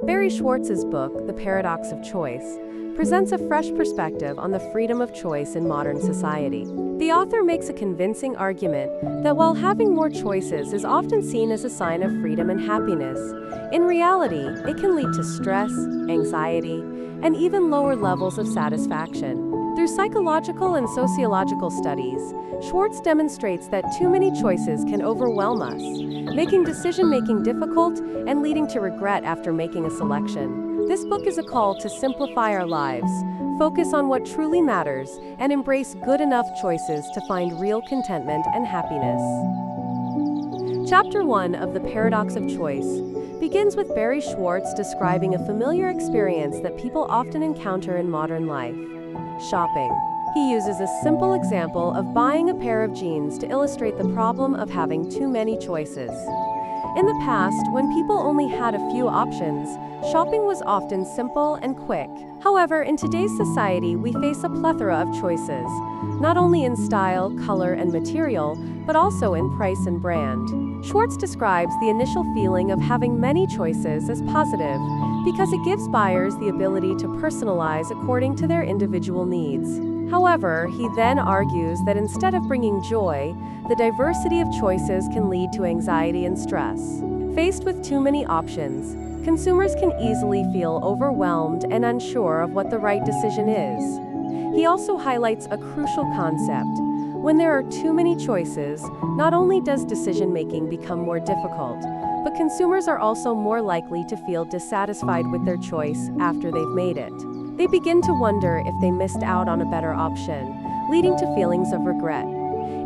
Barry Schwartz's book, The Paradox of Choice, presents a fresh perspective on the freedom of choice in modern society. The author makes a convincing argument that while having more choices is often seen as a sign of freedom and happiness, in reality, it can lead to stress, anxiety, and even lower levels of satisfaction. Through psychological and sociological studies, Schwartz demonstrates that too many choices can overwhelm us, making decision-making difficult and leading to regret after making a selection. This book is a call to simplify our lives, focus on what truly matters, and embrace good enough choices to find real contentment and happiness. Chapter 1 of The Paradox of Choice begins with Barry Schwartz describing a familiar experience that people often encounter in modern life: shopping. He uses a simple example of buying a pair of jeans to illustrate the problem of having too many choices. In the past, when people only had a few options, shopping was often simple and quick. However, in today's society, we face a plethora of choices, not only in style, color, and material, but also in price and brand. Schwartz describes the initial feeling of having many choices as positive because it gives buyers the ability to personalize according to their individual needs. However, he then argues that instead of bringing joy, the diversity of choices can lead to anxiety and stress. Faced with too many options, consumers can easily feel overwhelmed and unsure of what the right decision is. He also highlights a crucial concept. When there are too many choices, not only does decision-making become more difficult, but consumers are also more likely to feel dissatisfied with their choice after they've made it. They begin to wonder if they missed out on a better option, leading to feelings of regret.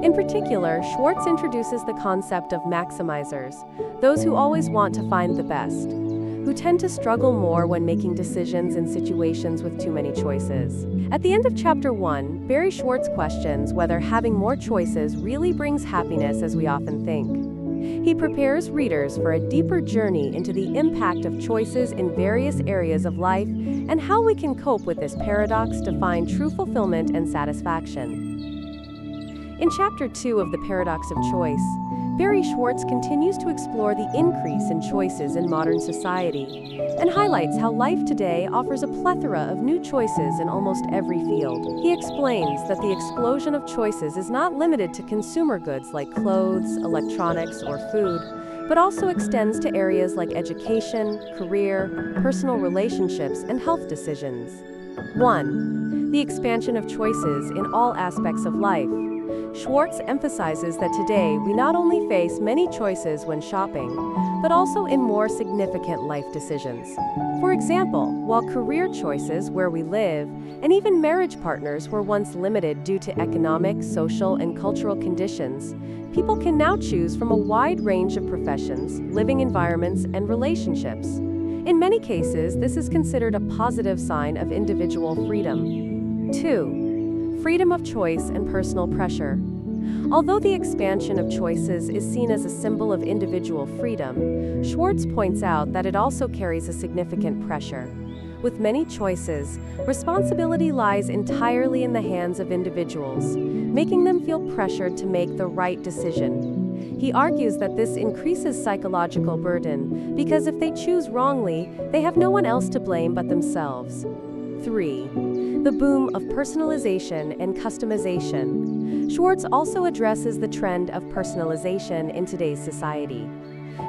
In particular, Schwartz introduces the concept of maximizers, those who always want to find the best, who tend to struggle more when making decisions in situations with too many choices. At the end of Chapter 1, Barry Schwartz questions whether having more choices really brings happiness as we often think. He prepares readers for a deeper journey into the impact of choices in various areas of life and how we can cope with this paradox to find true fulfillment and satisfaction. In Chapter 2 of The Paradox of Choice, Barry Schwartz continues to explore the increase in choices in modern society and highlights how life today offers a plethora of new choices in almost every field. He explains that the explosion of choices is not limited to consumer goods like clothes, electronics, or food, but also extends to areas like education, career, personal relationships, and health decisions. 1. The expansion of choices in all aspects of life. Schwartz emphasizes that today we not only face many choices when shopping, but also in more significant life decisions. For example, while career choices, where we live, and even marriage partners were once limited due to economic, social, and cultural conditions, people can now choose from a wide range of professions, living environments, and relationships. In many cases, this is considered a positive sign of individual freedom. 2. Freedom of choice and personal pressure. Although the expansion of choices is seen as a symbol of individual freedom, Schwartz points out that it also carries a significant pressure. With many choices, responsibility lies entirely in the hands of individuals, making them feel pressured to make the right decision. He argues that this increases psychological burden because if they choose wrongly, they have no one else to blame but themselves. 3. The boom of personalization and customization. Schwartz also addresses the trend of personalization in today's society.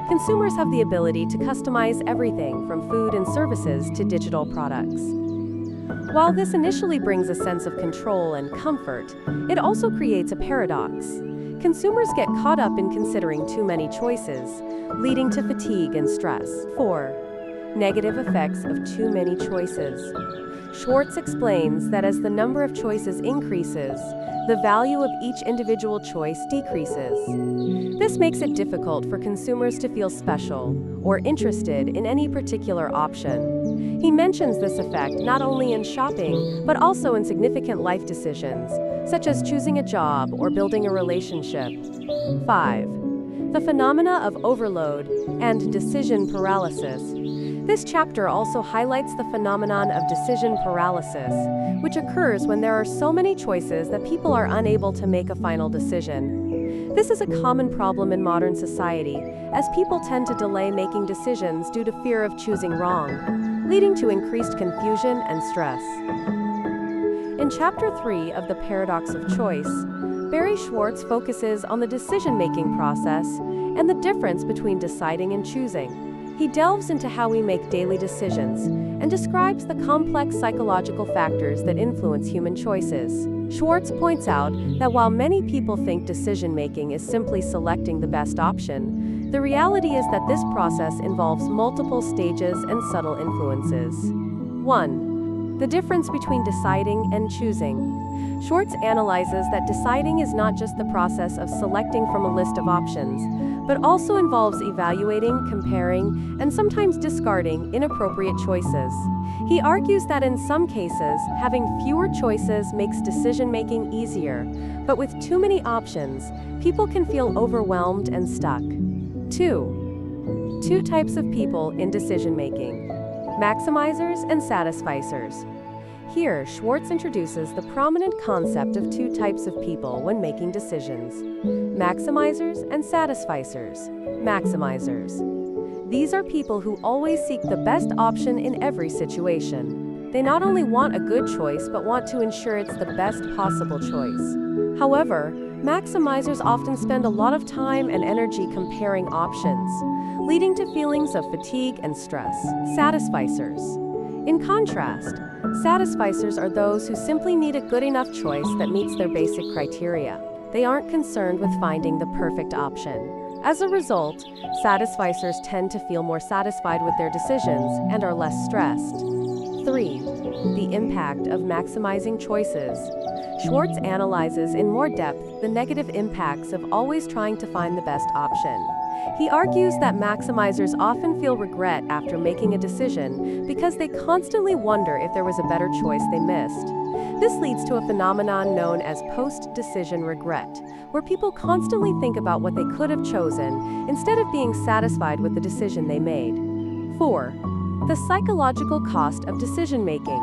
Consumers have the ability to customize everything from food and services to digital products. While this initially brings a sense of control and comfort, it also creates a paradox. Consumers get caught up in considering too many choices, leading to fatigue and stress. 4. Negative effects of too many choices. Schwartz explains that as the number of choices increases, the value of each individual choice decreases. This makes it difficult for consumers to feel special or interested in any particular option. He mentions this effect not only in shopping, but also in significant life decisions, such as choosing a job or building a relationship. 5. The phenomena of overload and decision paralysis. This chapter also highlights the phenomenon of decision paralysis, which occurs when there are so many choices that people are unable to make a final decision. This is a common problem in modern society, as people tend to delay making decisions due to fear of choosing wrong, leading to increased confusion and stress. In Chapter 3 of The Paradox of Choice, Barry Schwartz focuses on the decision-making process and the difference between deciding and choosing. He delves into how we make daily decisions and describes the complex psychological factors that influence human choices. Schwartz points out that while many people think decision-making is simply selecting the best option, the reality is that this process involves multiple stages and subtle influences. 1. The difference between deciding and choosing. Schwartz analyzes that deciding is not just the process of selecting from a list of options, but also involves evaluating, comparing, and sometimes discarding inappropriate choices. He argues that in some cases, having fewer choices makes decision-making easier, but with too many options, people can feel overwhelmed and stuck. 2. Two types of people in decision-making: maximizers and satisficers. Here, Schwartz introduces the prominent concept of two types of people when making decisions: maximizers and satisficers. Maximizers. These are people who always seek the best option in every situation. They not only want a good choice but want to ensure it's the best possible choice. However, maximizers often spend a lot of time and energy comparing options, leading to feelings of fatigue and stress. Satisficers. In contrast, satisficers are those who simply need a good enough choice that meets their basic criteria. They aren't concerned with finding the perfect option. As a result, satisficers tend to feel more satisfied with their decisions and are less stressed. 3. The impact of maximizing choices. Schwartz analyzes in more depth the negative impacts of always trying to find the best option. He argues that maximizers often feel regret after making a decision because they constantly wonder if there was a better choice they missed. This leads to a phenomenon known as post-decision regret, where people constantly think about what they could have chosen instead of being satisfied with the decision they made. 4. The psychological cost of decision-making.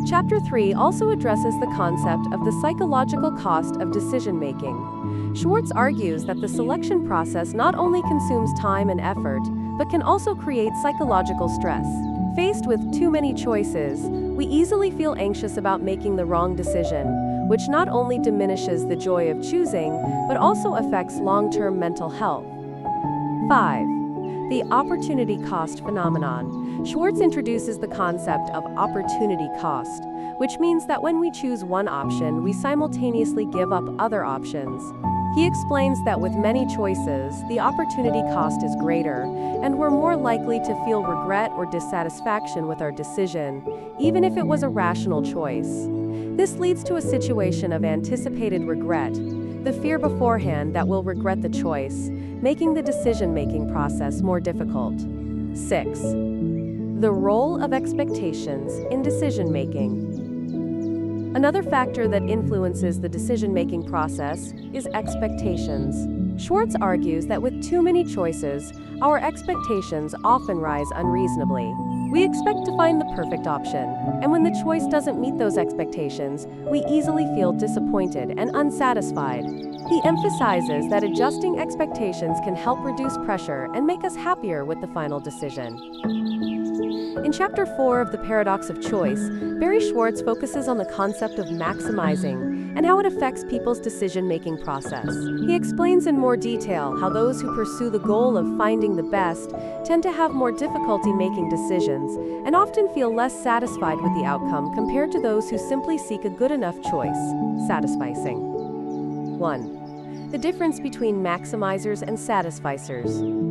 Chapter 3 also addresses the concept of the psychological cost of decision-making. Schwartz argues that the selection process not only consumes time and effort, but can also create psychological stress. Faced with too many choices, we easily feel anxious about making the wrong decision, which not only diminishes the joy of choosing, but also affects long-term mental health. 5. The opportunity cost phenomenon. Schwartz introduces the concept of opportunity cost, which means that when we choose one option, we simultaneously give up other options. He explains that with many choices, the opportunity cost is greater, and we're more likely to feel regret or dissatisfaction with our decision, even if it was a rational choice. This leads to a situation of anticipated regret, the fear beforehand that we'll regret the choice, making the decision-making process more difficult. 6. The role of expectations in decision-making. Another factor that influences the decision-making process is expectations. Schwartz argues that with too many choices, our expectations often rise unreasonably. We expect to find the perfect option, and when the choice doesn't meet those expectations, we easily feel disappointed and unsatisfied. He emphasizes that adjusting expectations can help reduce pressure and make us happier with the final decision. In Chapter 4 of The Paradox of Choice, Barry Schwartz focuses on the concept of maximizing and how it affects people's decision-making process. He explains in more detail how those who pursue the goal of finding the best tend to have more difficulty making decisions and often feel less satisfied with the outcome compared to those who simply seek a good enough choice. Satisficing. 1. The difference between maximizers and satisficers.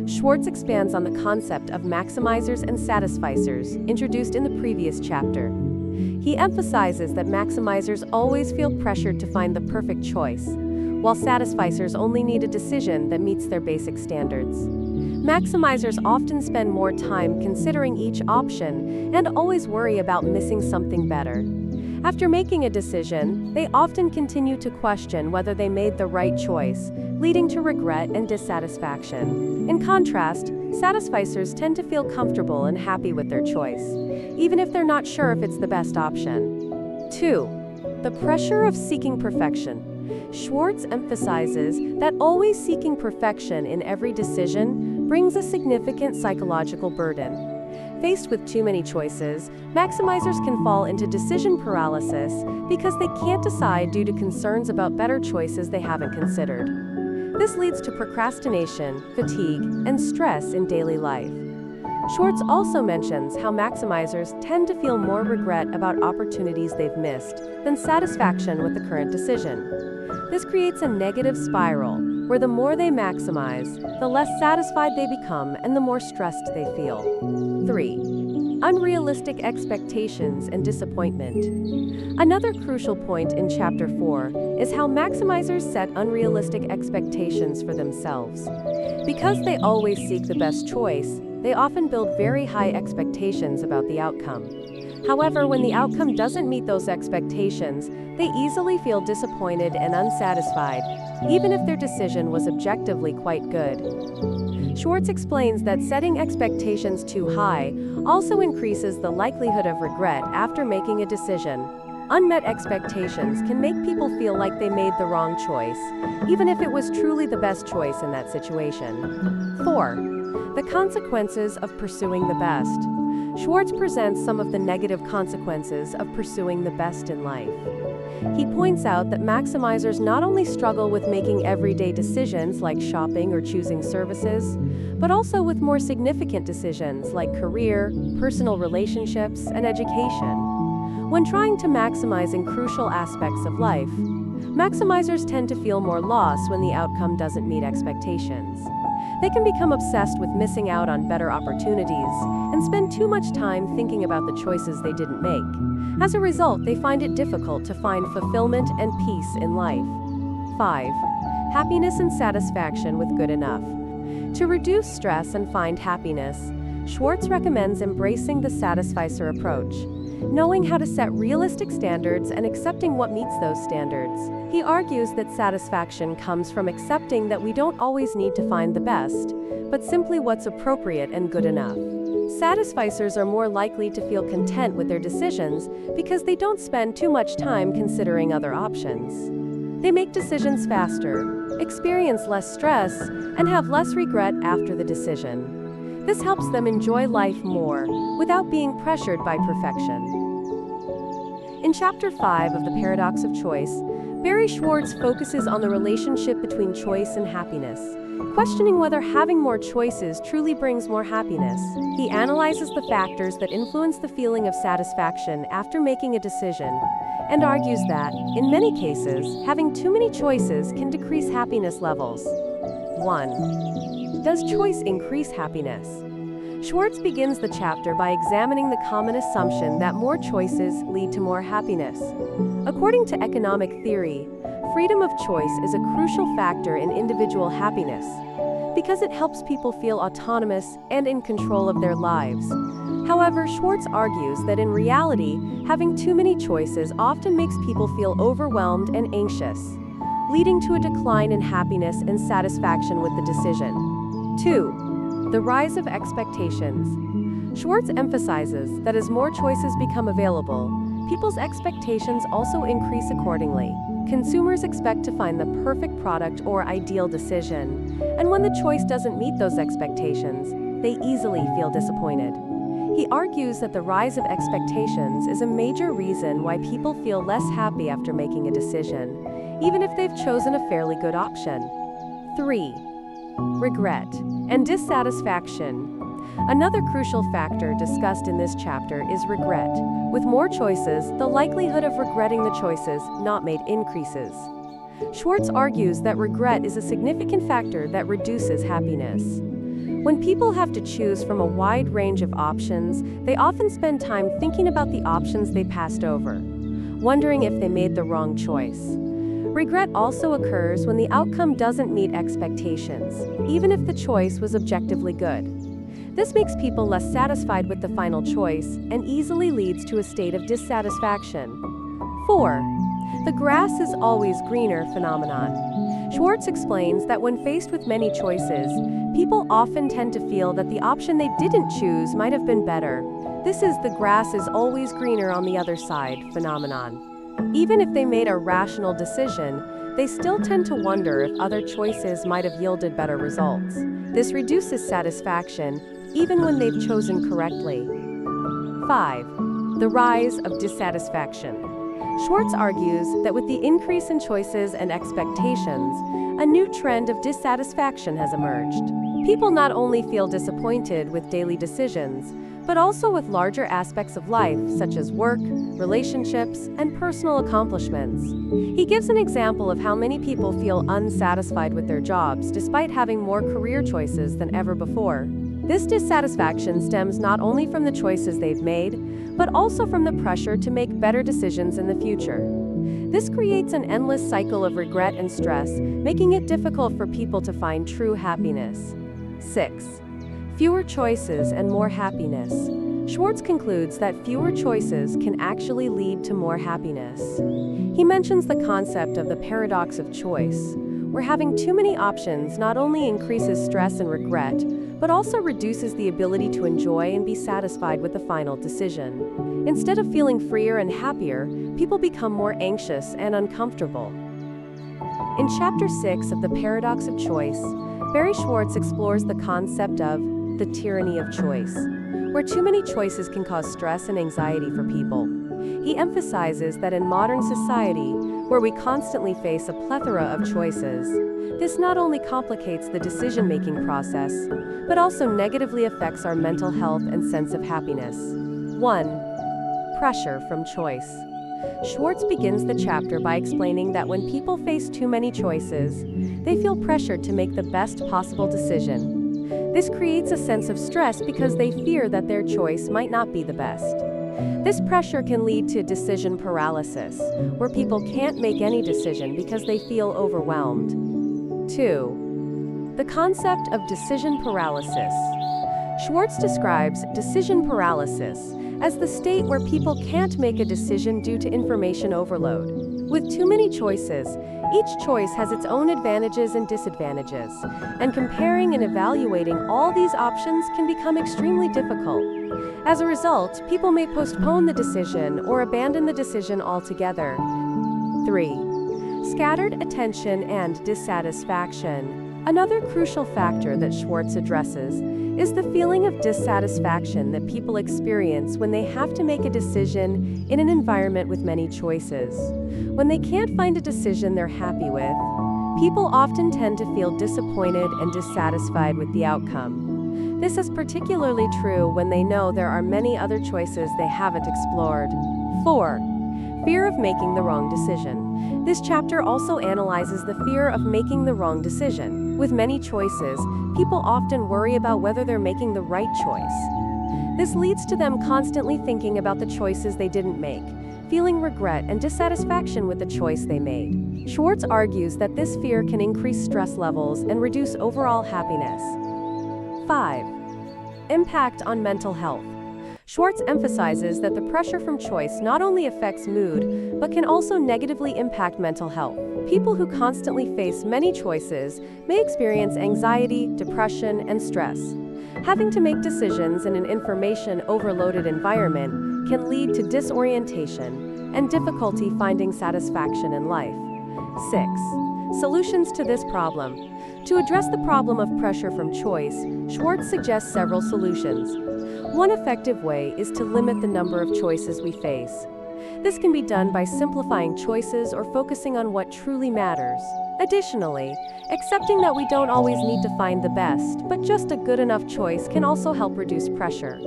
Schwartz expands on the concept of maximizers and satisficers, introduced in the previous chapter. He emphasizes that maximizers always feel pressured to find the perfect choice, while satisficers only need a decision that meets their basic standards. Maximizers often spend more time considering each option and always worry about missing something better. After making a decision, they often continue to question whether they made the right choice, leading to regret and dissatisfaction. In contrast, satisficers tend to feel comfortable and happy with their choice, even if they're not sure if it's the best option. 2. The pressure of seeking perfection. Schwartz emphasizes that always seeking perfection in every decision brings a significant psychological burden. Faced with too many choices, maximizers can fall into decision paralysis because they can't decide due to concerns about better choices they haven't considered. This leads to procrastination, fatigue, and stress in daily life. Schwartz also mentions how maximizers tend to feel more regret about opportunities they've missed than satisfaction with the current decision. This creates a negative spiral, where the more they maximize, the less satisfied they become and the more stressed they feel. 3. Unrealistic expectations and disappointment. Another crucial point in Chapter 4 is how maximizers set unrealistic expectations for themselves. Because they always seek the best choice, they often build very high expectations about the outcome. However, when the outcome doesn't meet those expectations, they easily feel disappointed and unsatisfied, even if their decision was objectively quite good. Schwartz explains that setting expectations too high also increases the likelihood of regret after making a decision. Unmet expectations can make people feel like they made the wrong choice, even if it was truly the best choice in that situation. 4. The consequences of pursuing the best. Schwartz presents some of the negative consequences of pursuing the best in life. He points out that maximizers not only struggle with making everyday decisions like shopping or choosing services, but also with more significant decisions like career, personal relationships, and education. When trying to maximize in crucial aspects of life, maximizers tend to feel more loss when the outcome doesn't meet expectations. They can become obsessed with missing out on better opportunities and spend too much time thinking about the choices they didn't make. As a result, they find it difficult to find fulfillment and peace in life. 5. Happiness and satisfaction with good enough. To reduce stress and find happiness, Schwartz recommends embracing the satisficer approach, knowing how to set realistic standards and accepting what meets those standards. He argues that satisfaction comes from accepting that we don't always need to find the best, but simply what's appropriate and good enough. Satisficers are more likely to feel content with their decisions because they don't spend too much time considering other options. They make decisions faster, experience less stress, and have less regret after the decision. This helps them enjoy life more without being pressured by perfection. In Chapter 5 of The Paradox of Choice, Barry Schwartz focuses on the relationship between choice and happiness, questioning whether having more choices truly brings more happiness. He analyzes the factors that influence the feeling of satisfaction after making a decision, and argues that, in many cases, having too many choices can decrease happiness levels. 1. Does choice increase happiness? Schwartz begins the chapter by examining the common assumption that more choices lead to more happiness. According to economic theory, freedom of choice is a crucial factor in individual happiness because it helps people feel autonomous and in control of their lives. However, Schwartz argues that in reality, having too many choices often makes people feel overwhelmed and anxious, leading to a decline in happiness and satisfaction with the decision. 2. The rise of expectations. Schwartz emphasizes that as more choices become available, people's expectations also increase accordingly. Consumers expect to find the perfect product or ideal decision, and when the choice doesn't meet those expectations, they easily feel disappointed. He argues that the rise of expectations is a major reason why people feel less happy after making a decision, even if they've chosen a fairly good option. 3. Regret and dissatisfaction. Another crucial factor discussed in this chapter is regret. With more choices, the likelihood of regretting the choices not made increases. Schwartz argues that regret is a significant factor that reduces happiness. When people have to choose from a wide range of options, they often spend time thinking about the options they passed over, wondering if they made the wrong choice. Regret also occurs when the outcome doesn't meet expectations, even if the choice was objectively good. This makes people less satisfied with the final choice and easily leads to a state of dissatisfaction. 4. The grass is always greener phenomenon. Schwartz explains that when faced with many choices, people often tend to feel that the option they didn't choose might have been better. This is the grass is always greener on the other side phenomenon. Even if they made a rational decision, they still tend to wonder if other choices might have yielded better results. This reduces satisfaction, even when they've chosen correctly. 5. The rise of dissatisfaction. Schwartz argues that with the increase in choices and expectations, a new trend of dissatisfaction has emerged. People not only feel disappointed with daily decisions, but also with larger aspects of life, such as work, relationships, and personal accomplishments. He gives an example of how many people feel unsatisfied with their jobs despite having more career choices than ever before. This dissatisfaction stems not only from the choices they've made, but also from the pressure to make better decisions in the future. This creates an endless cycle of regret and stress, making it difficult for people to find true happiness. 6. Fewer choices and more happiness. Schwartz concludes that fewer choices can actually lead to more happiness. He mentions the concept of the paradox of choice, where having too many options not only increases stress and regret, but also reduces the ability to enjoy and be satisfied with the final decision. Instead of feeling freer and happier, people become more anxious and uncomfortable. In Chapter 6 of The Paradox of Choice, Barry Schwartz explores the concept of the tyranny of choice, where too many choices can cause stress and anxiety for people. He emphasizes that in modern society, where we constantly face a plethora of choices, this not only complicates the decision-making process, but also negatively affects our mental health and sense of happiness. 1. Pressure from choice. Schwartz begins the chapter by explaining that when people face too many choices, they feel pressured to make the best possible decision. This creates a sense of stress because they fear that their choice might not be the best. This pressure can lead to decision paralysis, where people can't make any decision because they feel overwhelmed. 2. The concept of decision paralysis. Schwartz describes decision paralysis as the state where people can't make a decision due to information overload. With too many choices, each choice has its own advantages and disadvantages, and comparing and evaluating all these options can become extremely difficult. As a result, people may postpone the decision or abandon the decision altogether. 3. Scattered attention and dissatisfaction. Another crucial factor that Schwartz addresses is the feeling of dissatisfaction that people experience when they have to make a decision in an environment with many choices. When they can't find a decision they're happy with, people often tend to feel disappointed and dissatisfied with the outcome. This is particularly true when they know there are many other choices they haven't explored. 4. Fear of making the wrong decision. This chapter also analyzes the fear of making the wrong decision. With many choices, people often worry about whether they're making the right choice. This leads to them constantly thinking about the choices they didn't make, feeling regret and dissatisfaction with the choice they made. Schwartz argues that this fear can increase stress levels and reduce overall happiness. 5. Impact on mental health. Schwartz emphasizes that the pressure from choice not only affects mood, but can also negatively impact mental health. People who constantly face many choices may experience anxiety, depression, and stress. Having to make decisions in an information-overloaded environment can lead to disorientation and difficulty finding satisfaction in life. 6. Solutions to this problem. To address the problem of pressure from choice, Schwartz suggests several solutions. One effective way is to limit the number of choices we face. This can be done by simplifying choices or focusing on what truly matters. Additionally, accepting that we don't always need to find the best, but just a good enough choice can also help reduce pressure.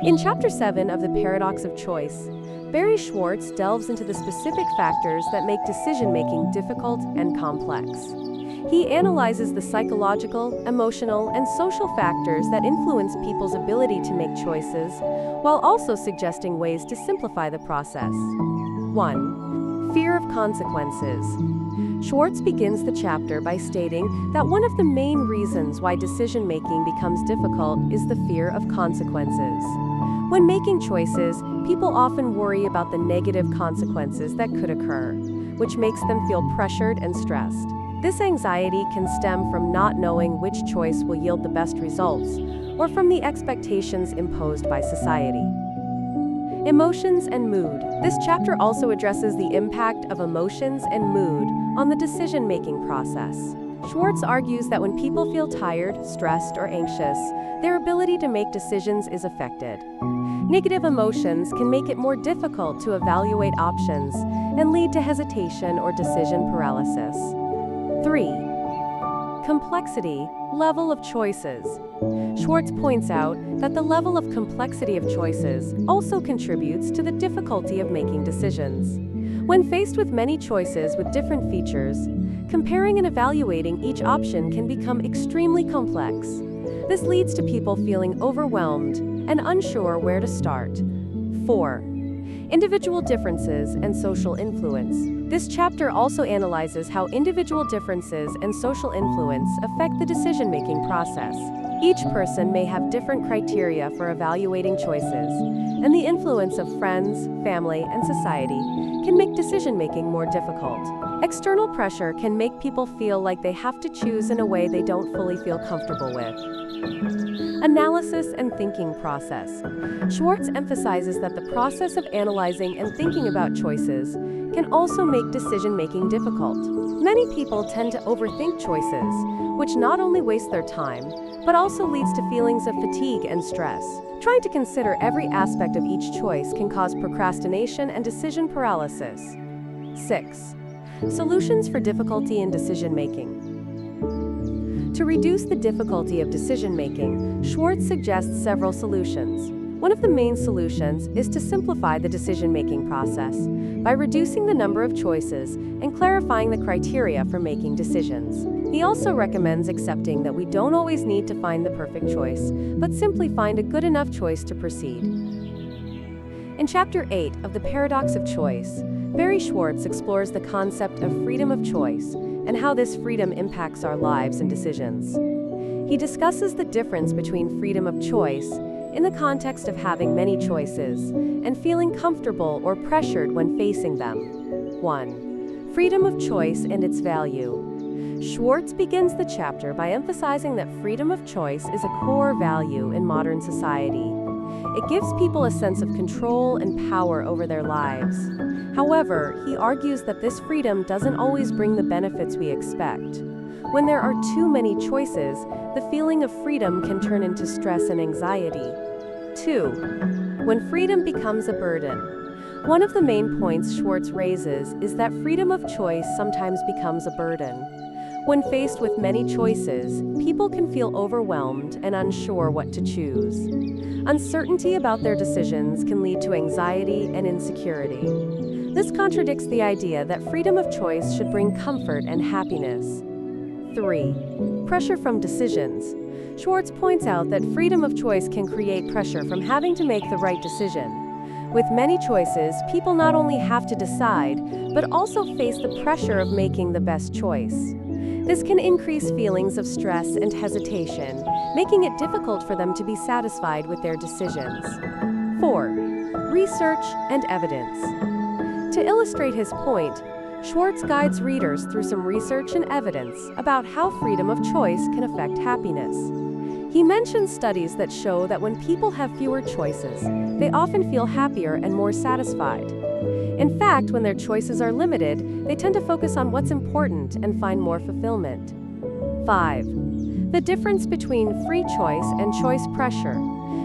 In Chapter 7 of The Paradox of Choice, Barry Schwartz delves into the specific factors that make decision-making difficult and complex. He analyzes the psychological, emotional, and social factors that influence people's ability to make choices, while also suggesting ways to simplify the process. 1. Fear of consequences. Schwartz begins the chapter by stating that one of the main reasons why decision-making becomes difficult is the fear of consequences. When making choices, people often worry about the negative consequences that could occur, which makes them feel pressured and stressed. This anxiety can stem from not knowing which choice will yield the best results, or from the expectations imposed by society. Emotions and mood. This chapter also addresses the impact of emotions and mood on the decision-making process. Schwartz argues that when people feel tired, stressed, or anxious, their ability to make decisions is affected. Negative emotions can make it more difficult to evaluate options and lead to hesitation or decision paralysis. 3. Complexity, level of choices. Schwartz points out that the level of complexity of choices also contributes to the difficulty of making decisions. When faced with many choices with different features, comparing and evaluating each option can become extremely complex. This leads to people feeling overwhelmed and unsure where to start. 4. Individual differences and social influence. This chapter also analyzes how individual differences and social influence affect the decision-making process. Each person may have different criteria for evaluating choices, and the influence of friends, family, and society can make decision-making more difficult. External pressure can make people feel like they have to choose in a way they don't fully feel comfortable with. Analysis and thinking process. Schwartz emphasizes that the process of analyzing and thinking about choices can also make decision-making difficult. Many people tend to overthink choices, which not only waste their time, but also leads to feelings of fatigue and stress. Trying to consider every aspect of each choice can cause procrastination and decision paralysis. 6. Solutions for difficulty in decision-making. To reduce the difficulty of decision-making, Schwartz suggests several solutions. One of the main solutions is to simplify the decision-making process by reducing the number of choices and clarifying the criteria for making decisions. He also recommends accepting that we don't always need to find the perfect choice, but simply find a good enough choice to proceed. In Chapter 8 of The Paradox of Choice, Barry Schwartz explores the concept of freedom of choice and how this freedom impacts our lives and decisions. He discusses the difference between freedom of choice in the context of having many choices and feeling comfortable or pressured when facing them. 1. Freedom of choice and its value. Schwartz begins the chapter by emphasizing that freedom of choice is a core value in modern society. It gives people a sense of control and power over their lives. However, he argues that this freedom doesn't always bring the benefits we expect. When there are too many choices, the feeling of freedom can turn into stress and anxiety. 2. When freedom becomes a burden. One of the main points Schwartz raises is that freedom of choice sometimes becomes a burden. When faced with many choices, people can feel overwhelmed and unsure what to choose. Uncertainty about their decisions can lead to anxiety and insecurity. This contradicts the idea that freedom of choice should bring comfort and happiness. 3. Pressure from decisions. Schwartz points out that freedom of choice can create pressure from having to make the right decision. With many choices, people not only have to decide, but also face the pressure of making the best choice. This can increase feelings of stress and hesitation, making it difficult for them to be satisfied with their decisions. 4. Research and evidence. To illustrate his point, Schwartz guides readers through some research and evidence about how freedom of choice can affect happiness. He mentions studies that show that when people have fewer choices, they often feel happier and more satisfied. In fact, when their choices are limited, they tend to focus on what's important and find more fulfillment. 5. The difference between free choice and choice pressure.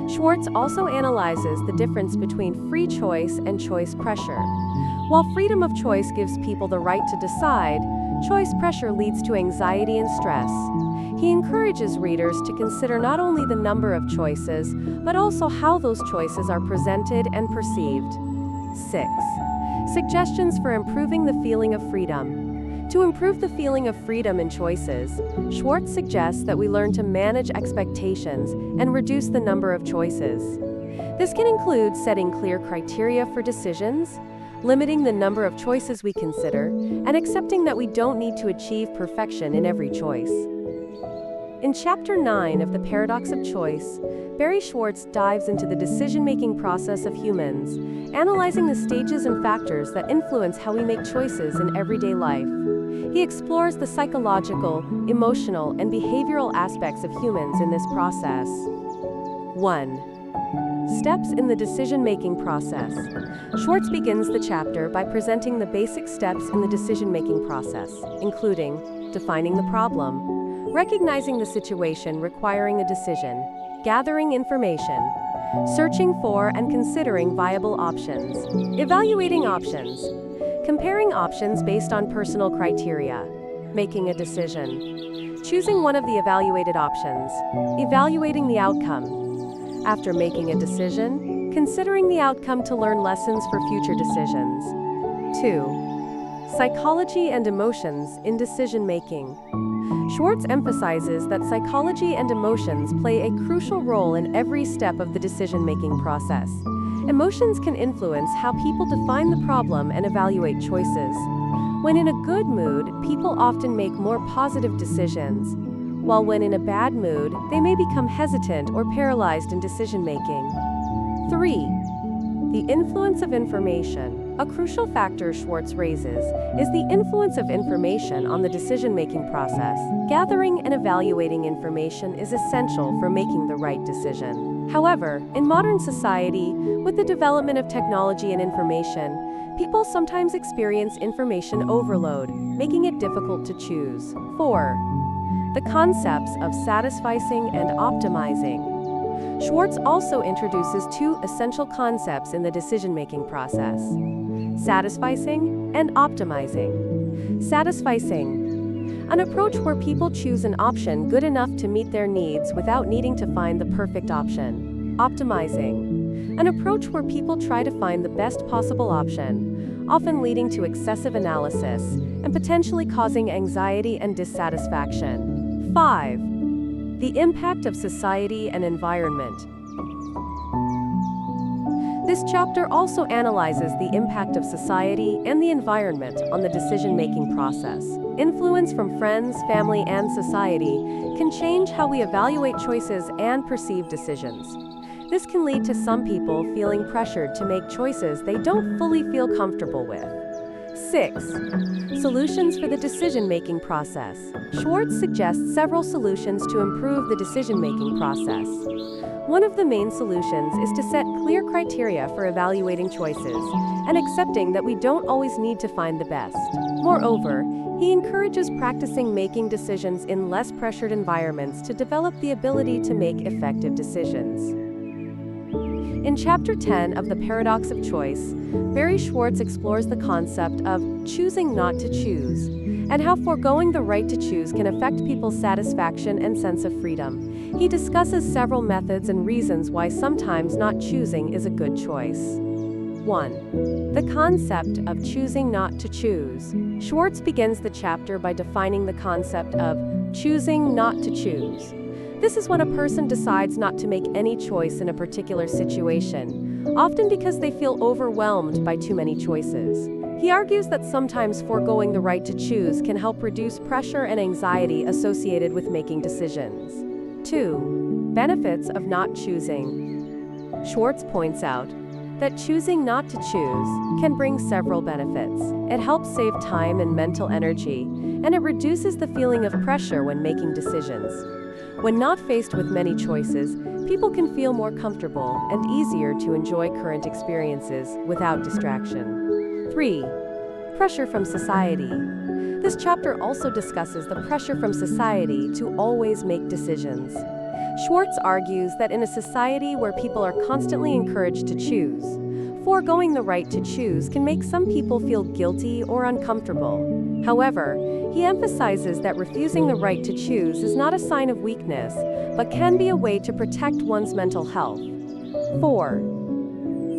Schwartz also analyzes the difference between free choice and choice pressure. While freedom of choice gives people the right to decide, choice pressure leads to anxiety and stress. He encourages readers to consider not only the number of choices, but also how those choices are presented and perceived. 6. Suggestions for improving the feeling of freedom. To improve the feeling of freedom in choices, Schwartz suggests that we learn to manage expectations and reduce the number of choices. This can include setting clear criteria for decisions, limiting the number of choices we consider, and accepting that we don't need to achieve perfection in every choice. In Chapter 9 of The Paradox of Choice, Barry Schwartz dives into the decision-making process of humans, analyzing the stages and factors that influence how we make choices in everyday life. He explores the psychological, emotional, and behavioral aspects of humans in this process. 1. Steps in the decision-making process. Schwartz begins the chapter by presenting the basic steps in the decision-making process, including defining the problem, recognizing the situation requiring a decision, gathering information, searching for and considering viable options, evaluating options, comparing options based on personal criteria, making a decision, choosing one of the evaluated options, evaluating the outcome. After making a decision, considering the outcome to learn lessons for future decisions. 2. Psychology and emotions in decision-making. Schwartz emphasizes that psychology and emotions play a crucial role in every step of the decision-making process. Emotions can influence how people define the problem and evaluate choices. When in a good mood, people often make more positive decisions, while when in a bad mood, they may become hesitant or paralyzed in decision-making. 3. The influence of information. A crucial factor Schwartz raises is the influence of information on the decision-making process. Gathering and evaluating information is essential for making the right decision. However, in modern society, with the development of technology and information, people sometimes experience information overload, making it difficult to choose. 4. The concepts of satisficing and optimizing. Schwartz also introduces two essential concepts in the decision-making process: satisficing and optimizing. Satisficing, an approach where people choose an option good enough to meet their needs without needing to find the perfect option. Optimizing, an approach where people try to find the best possible option, often leading to excessive analysis and potentially causing anxiety and dissatisfaction. 5. The impact of society and environment. This chapter also analyzes the impact of society and the environment on the decision-making process. Influence from friends, family, and society can change how we evaluate choices and perceive decisions. This can lead to some people feeling pressured to make choices they don't fully feel comfortable with. 6. Solutions for the decision-making process. Schwartz suggests several solutions to improve the decision-making process. One of the main solutions is to set clear criteria for evaluating choices and accepting that we don't always need to find the best. Moreover, he encourages practicing making decisions in less pressured environments to develop the ability to make effective decisions. In Chapter 10 of The Paradox of Choice, Barry Schwartz explores the concept of choosing not to choose, and how foregoing the right to choose can affect people's satisfaction and sense of freedom. He discusses several methods and reasons why sometimes not choosing is a good choice. 1. The concept of choosing not to choose. Schwartz begins the chapter by defining the concept of choosing not to choose. This is when a person decides not to make any choice in a particular situation, often because they feel overwhelmed by too many choices. He argues that sometimes foregoing the right to choose can help reduce pressure and anxiety associated with making decisions. 2. Benefits of not choosing. Schwartz points out that choosing not to choose can bring several benefits. It helps save time and mental energy, and it reduces the feeling of pressure when making decisions. When not faced with many choices, people can feel more comfortable and easier to enjoy current experiences without distraction. 3. Pressure from society. This chapter also discusses the pressure from society to always make decisions. Schwartz argues that in a society where people are constantly encouraged to choose, foregoing the right to choose can make some people feel guilty or uncomfortable. However, he emphasizes that refusing the right to choose is not a sign of weakness, but can be a way to protect one's mental health. 4.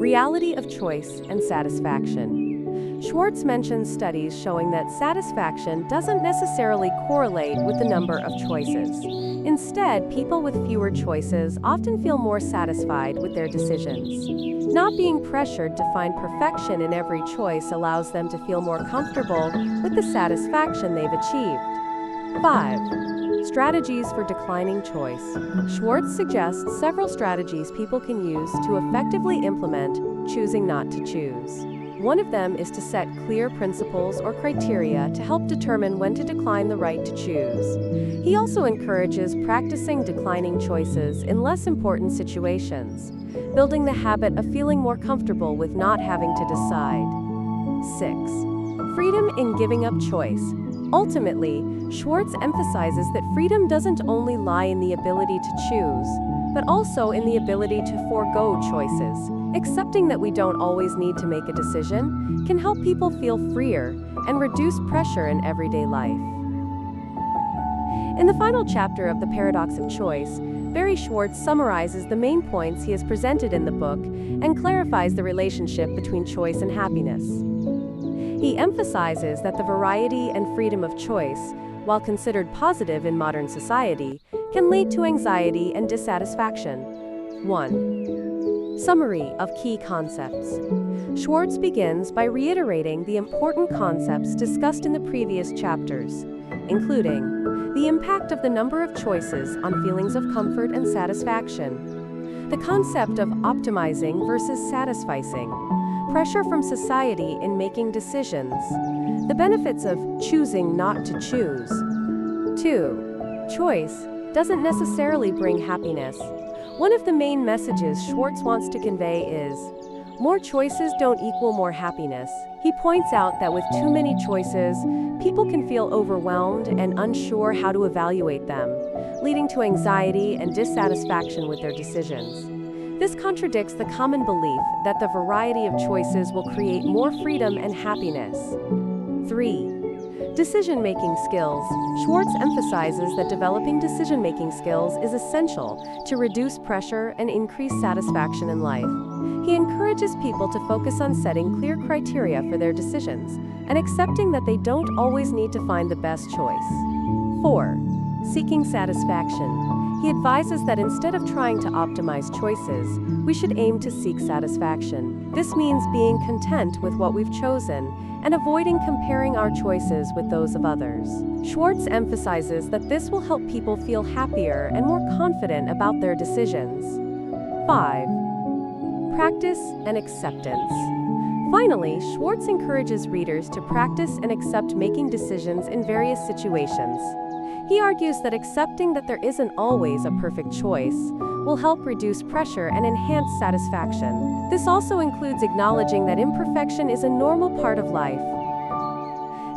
Reality of choice and satisfaction. Schwartz mentions studies showing that satisfaction doesn't necessarily correlate with the number of choices. Instead, people with fewer choices often feel more satisfied with their decisions. Not being pressured to find perfection in every choice allows them to feel more comfortable with the satisfaction they've achieved. 5. Strategies for declining choice. Schwartz suggests several strategies people can use to effectively implement choosing not to choose. One of them is to set clear principles or criteria to help determine when to decline the right to choose. He also encourages practicing declining choices in less important situations, building the habit of feeling more comfortable with not having to decide. 6. Freedom in giving up choice. Ultimately, Schwartz emphasizes that freedom doesn't only lie in the ability to choose, but also in the ability to forego choices. Accepting that we don't always need to make a decision can help people feel freer and reduce pressure in everyday life. In the final chapter of The Paradox of Choice, Barry Schwartz summarizes the main points he has presented in the book and clarifies the relationship between choice and happiness. He emphasizes that the variety and freedom of choice, while considered positive in modern society, can lead to anxiety and dissatisfaction. 1. Summary of key concepts. Schwartz begins by reiterating the important concepts discussed in the previous chapters, including the impact of the number of choices on feelings of comfort and satisfaction, the concept of optimizing versus satisficing, pressure from society in making decisions, the benefits of choosing not to choose. 2. Choice doesn't necessarily bring happiness. One of the main messages Schwartz wants to convey is, more choices don't equal more happiness. He points out that with too many choices, people can feel overwhelmed and unsure how to evaluate them, leading to anxiety and dissatisfaction with their decisions. This contradicts the common belief that the variety of choices will create more freedom and happiness. 3. Decision-making skills. Schwartz emphasizes that developing decision-making skills is essential to reduce pressure and increase satisfaction in life. He encourages people to focus on setting clear criteria for their decisions and accepting that they don't always need to find the best choice. 4. Seeking satisfaction. He advises that instead of trying to optimize choices, we should aim to seek satisfaction. This means being content with what we've chosen and avoiding comparing our choices with those of others. Schwartz emphasizes that this will help people feel happier and more confident about their decisions. 5. Practice and acceptance. Finally, Schwartz encourages readers to practice and accept making decisions in various situations. He argues that accepting that there isn't always a perfect choice will help reduce pressure and enhance satisfaction. This also includes acknowledging that imperfection is a normal part of life.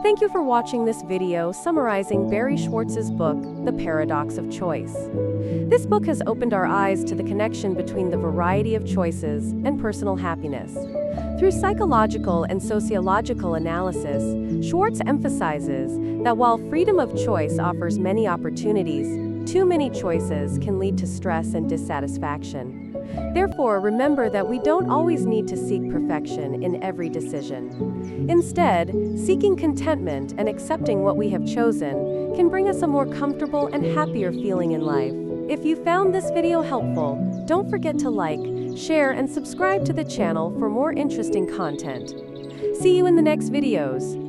Thank you for watching this video summarizing Barry Schwartz's book, The Paradox of Choice. This book has opened our eyes to the connection between the variety of choices and personal happiness. Through psychological and sociological analysis, Schwartz emphasizes that while freedom of choice offers many opportunities, too many choices can lead to stress and dissatisfaction. Therefore, remember that we don't always need to seek perfection in every decision. Instead, seeking contentment and accepting what we have chosen can bring us a more comfortable and happier feeling in life. If you found this video helpful, don't forget to like, share, and subscribe to the channel for more interesting content. See you in the next videos.